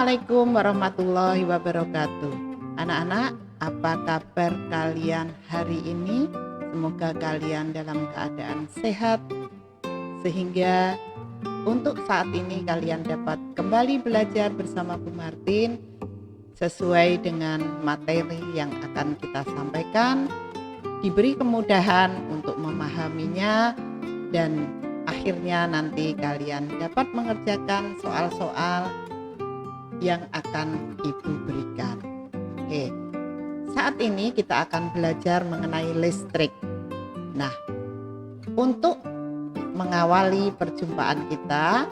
Assalamualaikum warahmatullahi wabarakatuh. Anak-anak, apa kabar kalian hari ini? Semoga kalian dalam keadaan sehat sehingga untuk saat ini kalian dapat kembali belajar bersama Bu Martin sesuai dengan materi yang akan kita sampaikan, diberi kemudahan untuk memahaminya dan akhirnya nanti kalian dapat mengerjakan soal-soal yang akan Ibu berikan. Oke, saat ini kita akan belajar mengenai listrik. Nah, untuk mengawali perjumpaan kita,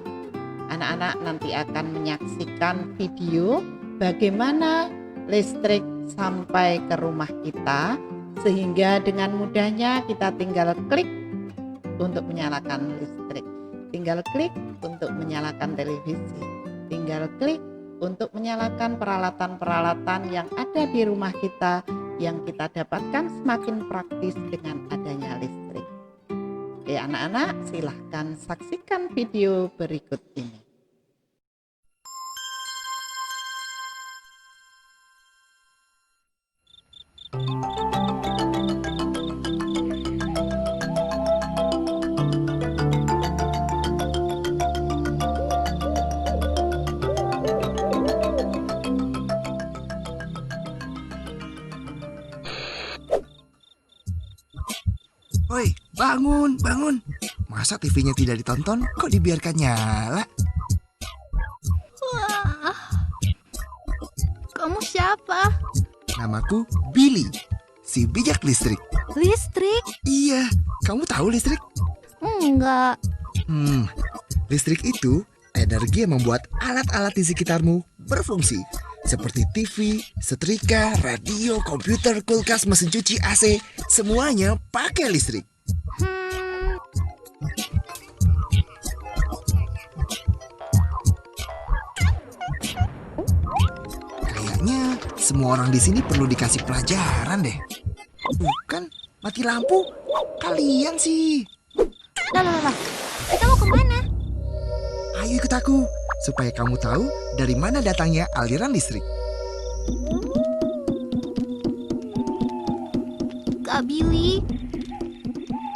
anak-anak nanti akan menyaksikan video bagaimana listrik sampai ke rumah kita, sehingga dengan mudahnya kita tinggal klik untuk menyalakan listrik, tinggal klik untuk menyalakan televisi, tinggal klik untuk menyalakan peralatan-peralatan yang ada di rumah kita yang kita dapatkan semakin praktis dengan adanya listrik. Oke anak-anak, silahkan saksikan video berikut ini. Woi, bangun, bangun. Masa TV-nya tidak ditonton, kok dibiarkan nyala? Wah, kamu siapa? Namaku Billy, si bijak listrik. Listrik? Iya, kamu tahu listrik? Enggak. Listrik itu energi yang membuat alat-alat di sekitarmu berfungsi. Seperti TV, setrika, radio, komputer, kulkas, mesin cuci, AC, semuanya pakai listrik. Kayaknya semua orang di sini perlu dikasih pelajaran deh. Bukan, mati lampu. Kalian sih. Lah. Kita mau kemana? Ayo ikut aku, supaya kamu tahu dari mana datangnya aliran listrik. Kak Billy,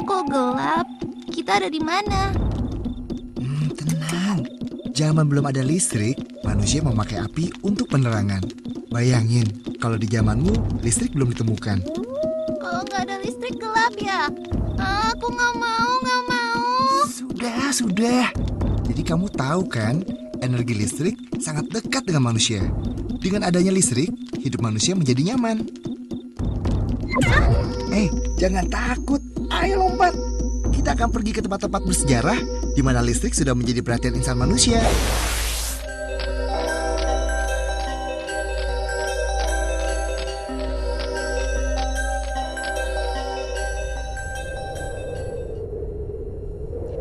kok gelap? Kita ada di mana? Tenang, zaman belum ada listrik, manusia memakai api untuk penerangan. Bayangin, kalau di zamanmu listrik belum ditemukan. Kalau nggak ada listrik gelap ya? Aku nggak mau. Sudah. Jadi kamu tahu kan, energi listrik sangat dekat dengan manusia. Dengan adanya listrik, hidup manusia menjadi nyaman. Jangan takut. Ayo lompat. Kita akan pergi ke tempat-tempat bersejarah di mana listrik sudah menjadi perhatian insan manusia.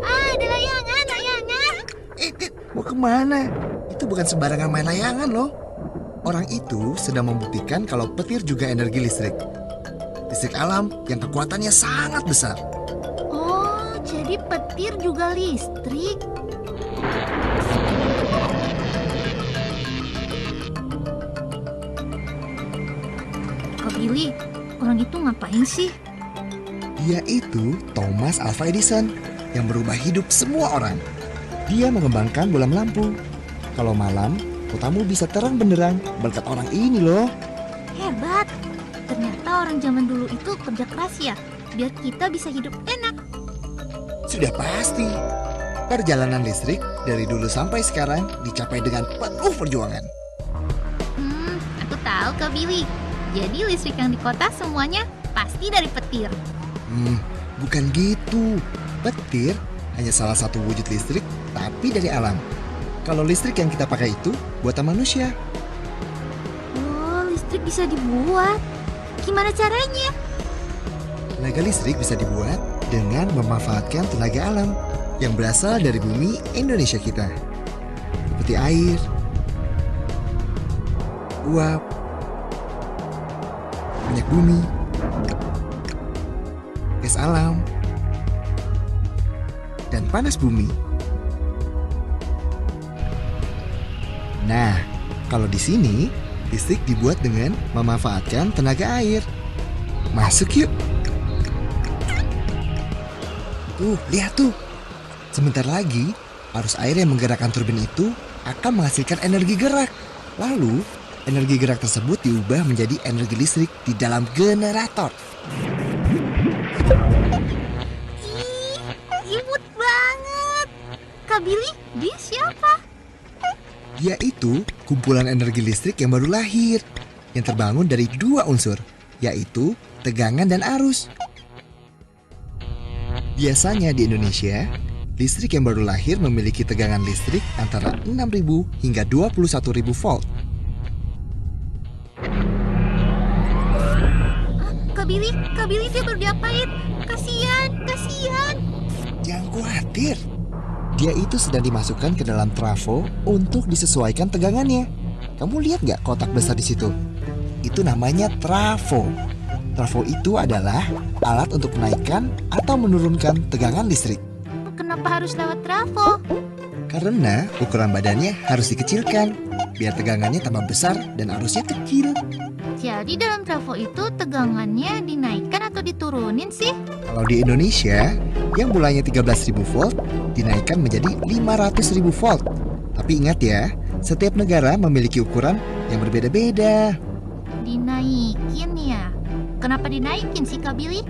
Ada layangan. Mau kemana? Itu bukan sembarangan main layangan loh. Orang itu sedang membuktikan kalau petir juga energi listrik. Listrik alam yang kekuatannya sangat besar. Oh, jadi petir juga listrik. Kak Billy, orang itu ngapain sih? Dia itu Thomas Alva Edison yang berubah hidup semua orang. Dia mengembangkan bola lampu. Kalau malam, kotamu bisa terang benderang berkat orang ini loh. Hebat. Ternyata orang zaman dulu itu kerja keras ya, biar kita bisa hidup enak. Sudah pasti. Perjalanan listrik dari dulu sampai sekarang dicapai dengan penuh perjuangan. Aku tahu Kak Billy. Jadi listrik yang di kota semuanya pasti dari petir. Bukan gitu. Petir hanya salah satu wujud listrik, tapi dari alam. Kalau listrik yang kita pakai itu buatan manusia. Oh, listrik bisa dibuat. Gimana caranya? Tenaga listrik bisa dibuat dengan memanfaatkan tenaga alam yang berasal dari bumi Indonesia kita. Seperti air, uap, minyak bumi, gas alam, dan panas bumi. Nah, Kalau di sini, listrik dibuat dengan memanfaatkan tenaga air. Masuk yuk. Tuh, lihat tuh. Sebentar lagi, arus air yang menggerakkan turbin itu akan menghasilkan energi gerak. Lalu, energi gerak tersebut diubah menjadi energi listrik di dalam generator. Imut banget. Kak Billy, dia siapa? Dia itu kumpulan energi listrik yang baru lahir, yang terbangun dari dua unsur, yaitu tegangan dan arus. Biasanya di Indonesia, listrik yang baru lahir memiliki tegangan listrik antara 6.000 hingga 21.000 volt. Kak Billy dia baru diapain? Kasian. Jangan khawatir, dia itu sedang dimasukkan ke dalam trafo untuk disesuaikan tegangannya. Kamu lihat nggak kotak besar di situ? Itu namanya trafo. Trafo itu adalah alat untuk menaikkan atau menurunkan tegangan listrik. Kenapa harus lewat trafo? Karena ukuran badannya harus dikecilkan, biar tegangannya tambah besar dan arusnya kecil. Jadi dalam trafo itu tegangannya dinaikkan atau diturunin sih? Kalau di Indonesia, yang mulainya 13.000 volt dinaikkan menjadi 500.000 volt. Tapi ingat ya, setiap negara memiliki ukuran yang berbeda-beda. Dinaikin ya? Kenapa dinaikin sih Kak Billy?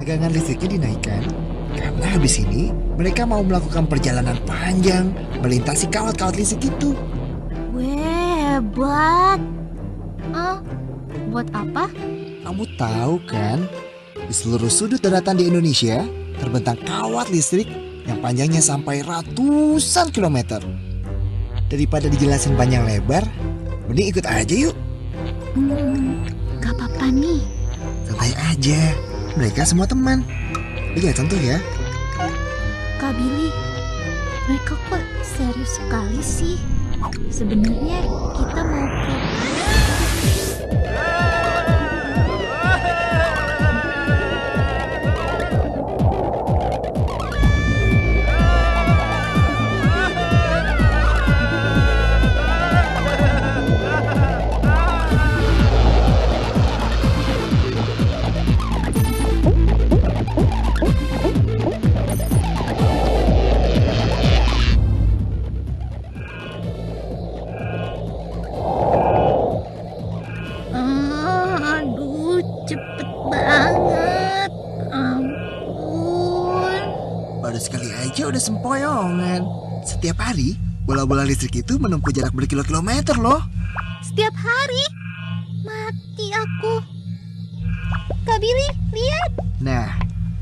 Tegangan listriknya dinaikkan karena habis ini mereka mau melakukan perjalanan panjang melintasi kawat-kawat listrik itu. Weh, hebat. Buat apa? Kamu tahu kan, di seluruh sudut daratan di Indonesia terbentang kawat listrik yang panjangnya sampai ratusan kilometer. Daripada dijelasin panjang lebar, mending ikut aja yuk. Gak apa-apa nih. Santai aja, mereka semua teman. Lihat contoh ya. Kak Billy, mereka kok serius sekali sih? Sebenarnya kita mau ke... Aduh, cepet banget. Ampun. Baru sekali aja udah sempoyongan. Setiap hari, bola-bola listrik itu menempuh jarak berkilo-kilometer loh. Setiap hari? Mati aku. Kak Billy, lihat. Nah,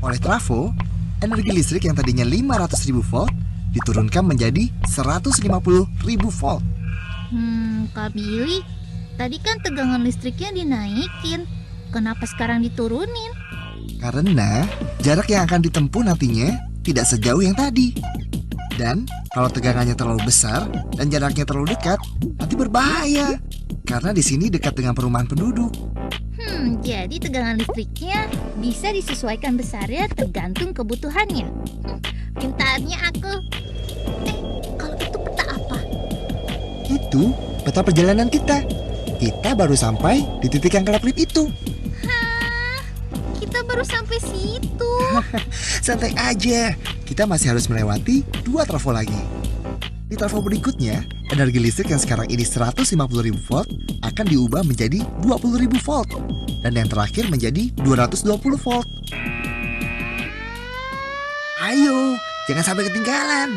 oleh trafo, energi listrik yang tadinya 500.000 volt diturunkan menjadi 150.000 volt. Kak Billy, tadi kan tegangan listriknya dinaikin. Kenapa sekarang diturunin? Karena jarak yang akan ditempuh nantinya tidak sejauh yang tadi. Dan kalau tegangannya terlalu besar dan jaraknya terlalu dekat, nanti berbahaya. Karena di sini dekat dengan perumahan penduduk. Jadi tegangan listriknya bisa disesuaikan besarnya tergantung kebutuhannya. Pintarnya aku. Kalau itu peta apa? Itu peta perjalanan kita. Kita baru sampai di titik yang kelap-kelip itu. Hah, kita baru sampai situ. Santai aja, kita masih harus melewati 2 trafo lagi. Di trafo berikutnya, energi listrik yang sekarang ini 150.000 volt akan diubah menjadi 20.000 volt. Dan yang terakhir menjadi 220 volt. Ayo, jangan sampai ketinggalan.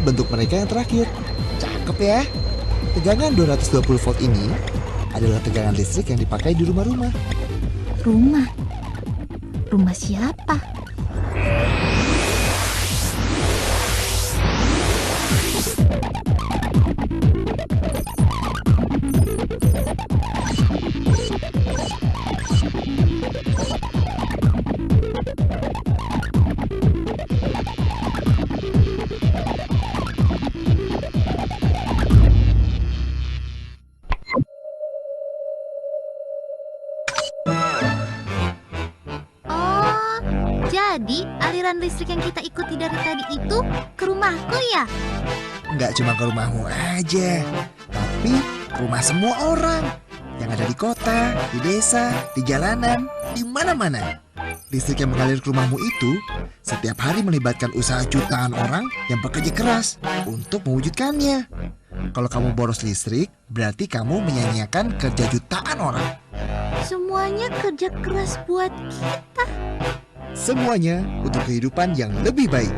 Bentuk mereka yang terakhir. Cakep ya. Tegangan 220 volt ini adalah tegangan listrik yang dipakai di rumah-rumah. Rumah siapa? Oh, jadi aliran listrik yang kita ikuti dari tadi itu ke rumahku ya? Nggak cuma ke rumahmu aja, tapi ke rumah semua orang yang ada di kota, di desa, di jalanan, di mana-mana. Listrik yang mengalir ke rumahmu itu setiap hari melibatkan usaha jutaan orang yang bekerja keras untuk mewujudkannya. Kalau kamu boros listrik, berarti kamu menyanyiakan kerja jutaan orang. Semuanya kerja keras buat kita. Semuanya untuk kehidupan yang lebih baik.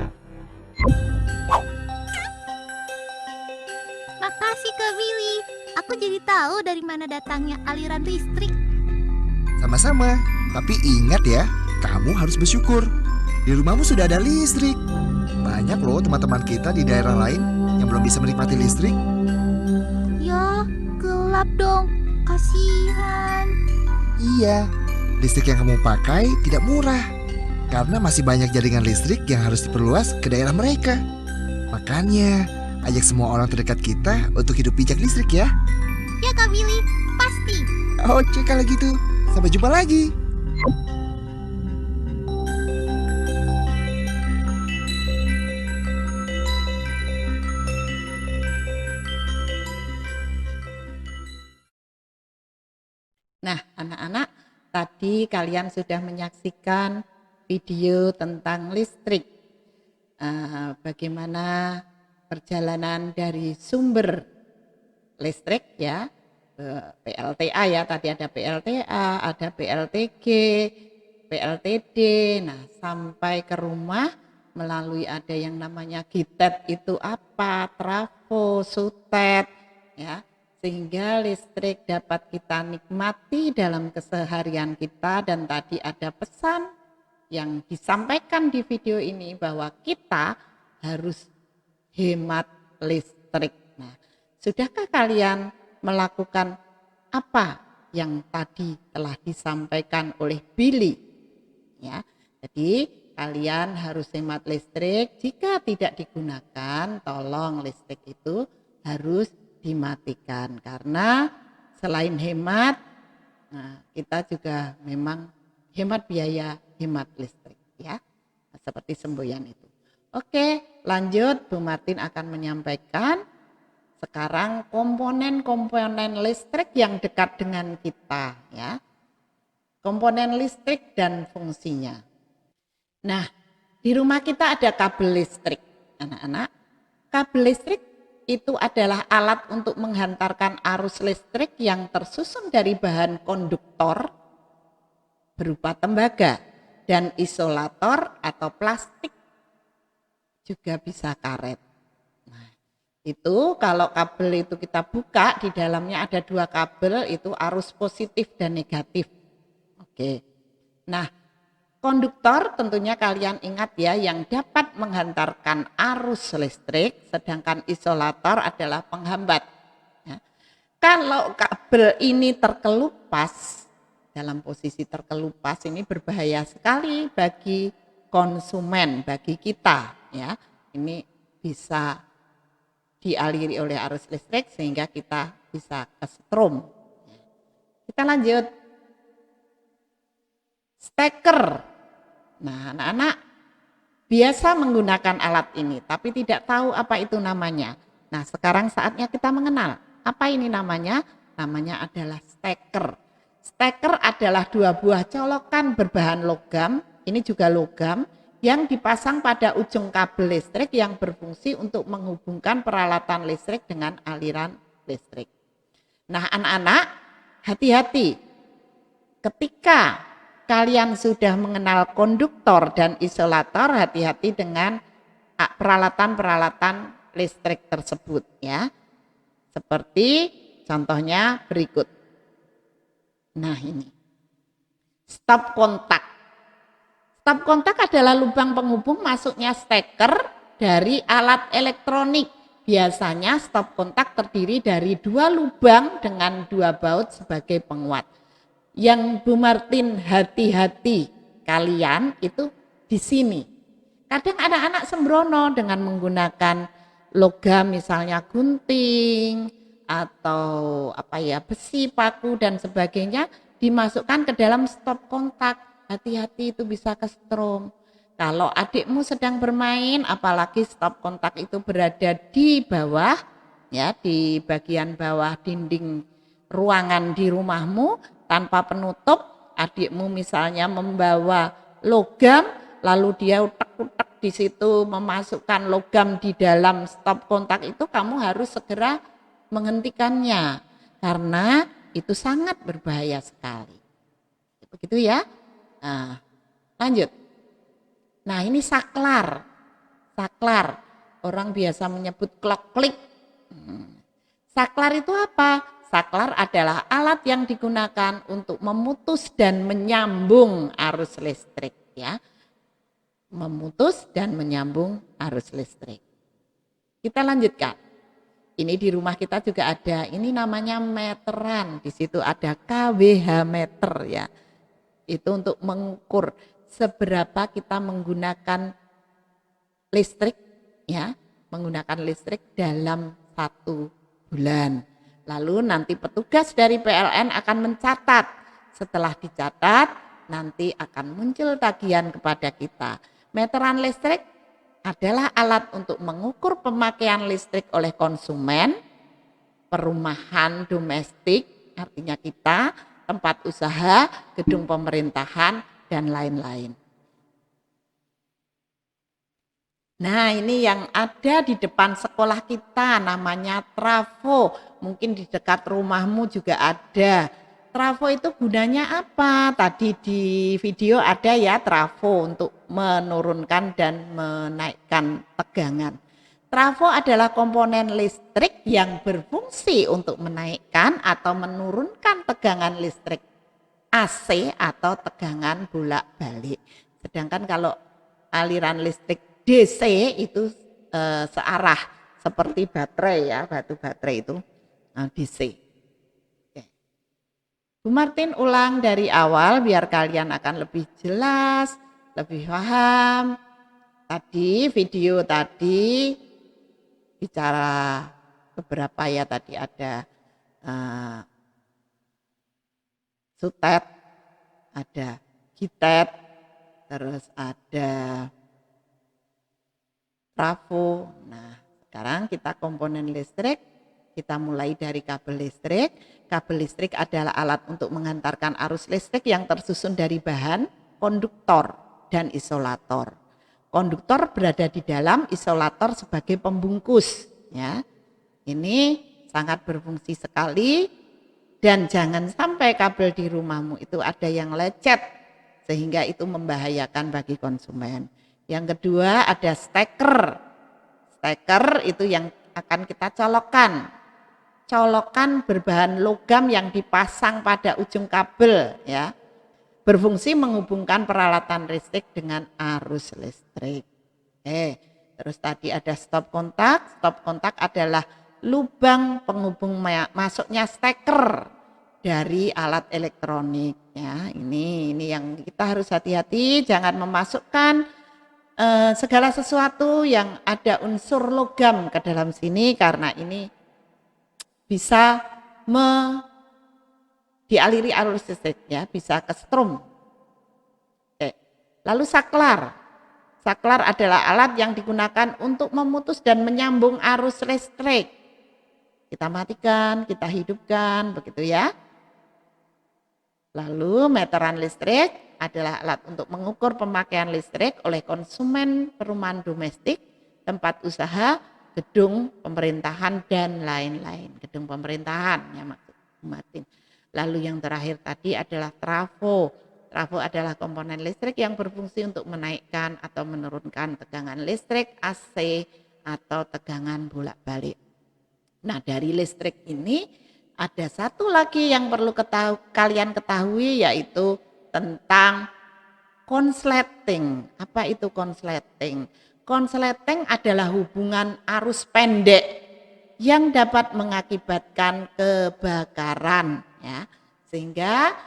Makasih Kak Billy. Aku jadi tahu dari mana datangnya aliran listrik. Sama-sama, tapi ingat ya, kamu harus bersyukur. Di rumahmu sudah ada listrik. Banyak loh teman-teman kita di daerah lain yang belum bisa menikmati listrik. Ya, gelap dong. Kasihan. Iya, listrik yang kamu pakai tidak murah karena masih banyak jaringan listrik yang harus diperluas ke daerah mereka. Makanya, ajak semua orang terdekat kita untuk hidup bijak listrik ya. Ya Kak Billy, pasti. Oke kalau gitu, sampai jumpa lagi. Nah, anak-anak, tadi kalian sudah menyaksikan video tentang listrik. Bagaimana perjalanan dari sumber listrik ya, PLTA ya, tadi ada PLTA, ada PLTG, PLTD, nah sampai ke rumah melalui ada yang namanya gitet itu apa, trafo, sutet ya, sehingga listrik dapat kita nikmati dalam keseharian kita. Dan tadi ada pesan yang disampaikan di video ini bahwa kita harus hemat listrik. Nah, sudahkah kalian melakukan apa yang tadi telah disampaikan oleh Billy? Ya, jadi kalian harus hemat listrik. Jika tidak digunakan, tolong listrik itu harus dimatikan, karena selain hemat, nah, kita juga memang hemat biaya, hemat listrik ya, seperti semboyan itu. Oke, lanjut, Bu Martin akan menyampaikan sekarang komponen-komponen listrik yang dekat dengan kita ya, komponen listrik dan fungsinya. Nah, di rumah kita ada kabel listrik, anak-anak. Kabel listrik itu adalah alat untuk menghantarkan arus listrik yang tersusun dari bahan konduktor berupa tembaga dan isolator atau plastik, juga bisa karet. Nah, itu kalau kabel itu kita buka, di dalamnya ada dua kabel, itu arus positif dan negatif. Oke. Nah, konduktor tentunya kalian ingat ya, yang dapat menghantarkan arus listrik, sedangkan isolator adalah penghambat. Ya. Kalau kabel ini terkelupas, dalam posisi terkelupas ini berbahaya sekali bagi konsumen, bagi kita. Ya, ini bisa dialiri oleh arus listrik sehingga kita bisa kesetrum. Kita lanjut. Steker. Nah, anak-anak biasa menggunakan alat ini, tapi tidak tahu apa itu namanya. Nah, sekarang saatnya kita mengenal. Apa ini namanya? Namanya adalah steker. Steker adalah dua buah colokan berbahan logam, ini juga logam, yang dipasang pada ujung kabel listrik yang berfungsi untuk menghubungkan peralatan listrik dengan aliran listrik. Nah, anak-anak, hati-hati. Ketika kalian sudah mengenal konduktor dan isolator, hati-hati dengan peralatan-peralatan listrik tersebut ya. Seperti contohnya berikut. Nah, ini. Stop kontak. Stop kontak adalah lubang penghubung masuknya steker dari alat elektronik. Biasanya stop kontak terdiri dari 2 lubang dengan 2 baut sebagai penguat. Yang Bu Martin hati-hati kalian itu di sini. Kadang anak-anak sembrono dengan menggunakan logam misalnya gunting atau besi, paku dan sebagainya dimasukkan ke dalam stop kontak. Hati-hati itu bisa kesetrum. Kalau adikmu sedang bermain, apalagi stop kontak itu berada di bawah, ya di bagian bawah dinding ruangan di rumahmu tanpa penutup, adikmu misalnya membawa logam, lalu dia utek-utek di situ memasukkan logam di dalam stop kontak itu, kamu harus segera menghentikannya karena itu sangat berbahaya sekali. Begitu ya. Nah, lanjut. Nah, ini saklar. Saklar. Orang biasa menyebut clock click. Saklar itu apa? Saklar adalah alat yang digunakan untuk memutus dan menyambung arus listrik, ya. Memutus dan menyambung arus listrik. Kita lanjutkan. Ini di rumah kita juga ada. Ini namanya meteran. Di situ ada kWh meter, ya. Itu untuk mengukur seberapa kita menggunakan listrik, ya, menggunakan listrik dalam 1 bulan. Lalu nanti petugas dari PLN akan mencatat. Setelah dicatat, nanti akan muncul tagihan kepada kita. Meteran listrik adalah alat untuk mengukur pemakaian listrik oleh konsumen, perumahan domestik, artinya kita, tempat usaha, gedung pemerintahan, dan lain-lain. Nah, ini yang ada di depan sekolah kita namanya trafo. Mungkin di dekat rumahmu juga ada. Trafo itu gunanya apa? Tadi di video ada ya, trafo untuk menurunkan dan menaikkan tegangan. Trafo adalah komponen listrik yang berfungsi untuk menaikkan atau menurunkan tegangan listrik AC atau tegangan bolak-balik. Sedangkan kalau aliran listrik DC itu searah seperti baterai, ya, batu baterai itu DC. Oke. Bu Martin ulang dari awal biar kalian akan lebih jelas, lebih paham. Tadi video tadi bicara beberapa, ya, tadi ada sutet, ada gitet, terus ada trafo. Nah, sekarang kita komponen listrik, kita mulai dari kabel listrik. Kabel listrik adalah alat untuk mengantarkan arus listrik yang tersusun dari bahan konduktor dan isolator. Konduktor berada di dalam, isolator sebagai pembungkus, ya. Ini sangat berfungsi sekali dan jangan sampai kabel di rumahmu itu ada yang lecet sehingga itu membahayakan bagi konsumen. Yang kedua ada steker. Steker itu yang akan kita colokkan. Colokan berbahan logam yang dipasang pada ujung kabel, ya. Berfungsi menghubungkan peralatan listrik dengan arus listrik. Terus tadi ada stop kontak. Stop kontak adalah lubang penghubung masuknya steker dari alat elektronik, ya. Ini yang kita harus hati-hati, jangan memasukkan segala sesuatu yang ada unsur logam ke dalam sini karena ini bisa dialiri arus listrik, ya, bisa kesetrum. Lalu saklar. Saklar adalah alat yang digunakan untuk memutus dan menyambung arus listrik. Kita matikan, kita hidupkan, begitu ya. Lalu meteran listrik adalah alat untuk mengukur pemakaian listrik oleh konsumen perumahan domestik, tempat usaha, gedung pemerintahan, dan lain-lain. Gedung pemerintahan, ya, maksud Martin. Lalu yang terakhir tadi adalah trafo. Trafo adalah komponen listrik yang berfungsi untuk menaikkan atau menurunkan tegangan listrik AC atau tegangan bolak-balik. Nah, dari listrik ini ada satu lagi yang perlu kalian ketahui, yaitu tentang konsleting. Apa itu konsleting? Konsleting adalah hubungan arus pendek yang dapat mengakibatkan kebakaran, ya. Sehingga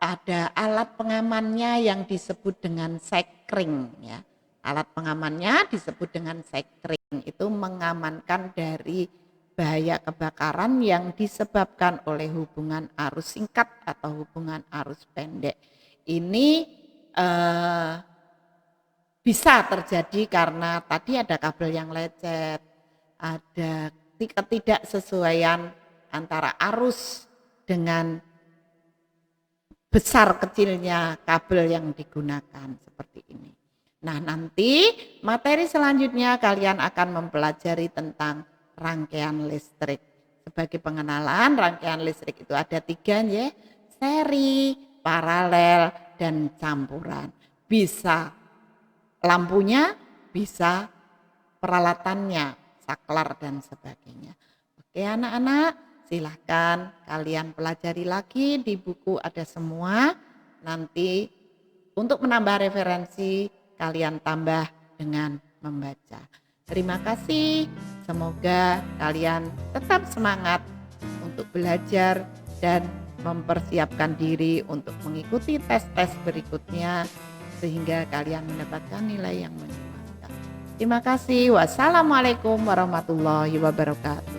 ada alat pengamannya yang disebut dengan sekring, ya. Alat pengamannya disebut dengan sekring, itu mengamankan dari bahaya kebakaran yang disebabkan oleh hubungan arus singkat atau hubungan arus pendek. Ini bisa terjadi karena tadi ada kabel yang lecet, ada ketidaksesuaian antara arus dengan besar kecilnya kabel yang digunakan seperti ini. Nah, nanti materi selanjutnya kalian akan mempelajari tentang rangkaian listrik. Sebagai pengenalan, rangkaian listrik itu ada 3 ya, seri, paralel, dan campuran. Bisa lampunya, bisa peralatannya, saklar dan sebagainya. Oke anak-anak, silahkan kalian pelajari lagi, di buku ada semua. Nanti untuk menambah referensi, kalian tambah dengan membaca. Terima kasih, semoga kalian tetap semangat untuk belajar dan mempersiapkan diri untuk mengikuti tes-tes berikutnya sehingga kalian mendapatkan nilai yang memuaskan. Terima kasih. Wassalamualaikum warahmatullahi wabarakatuh.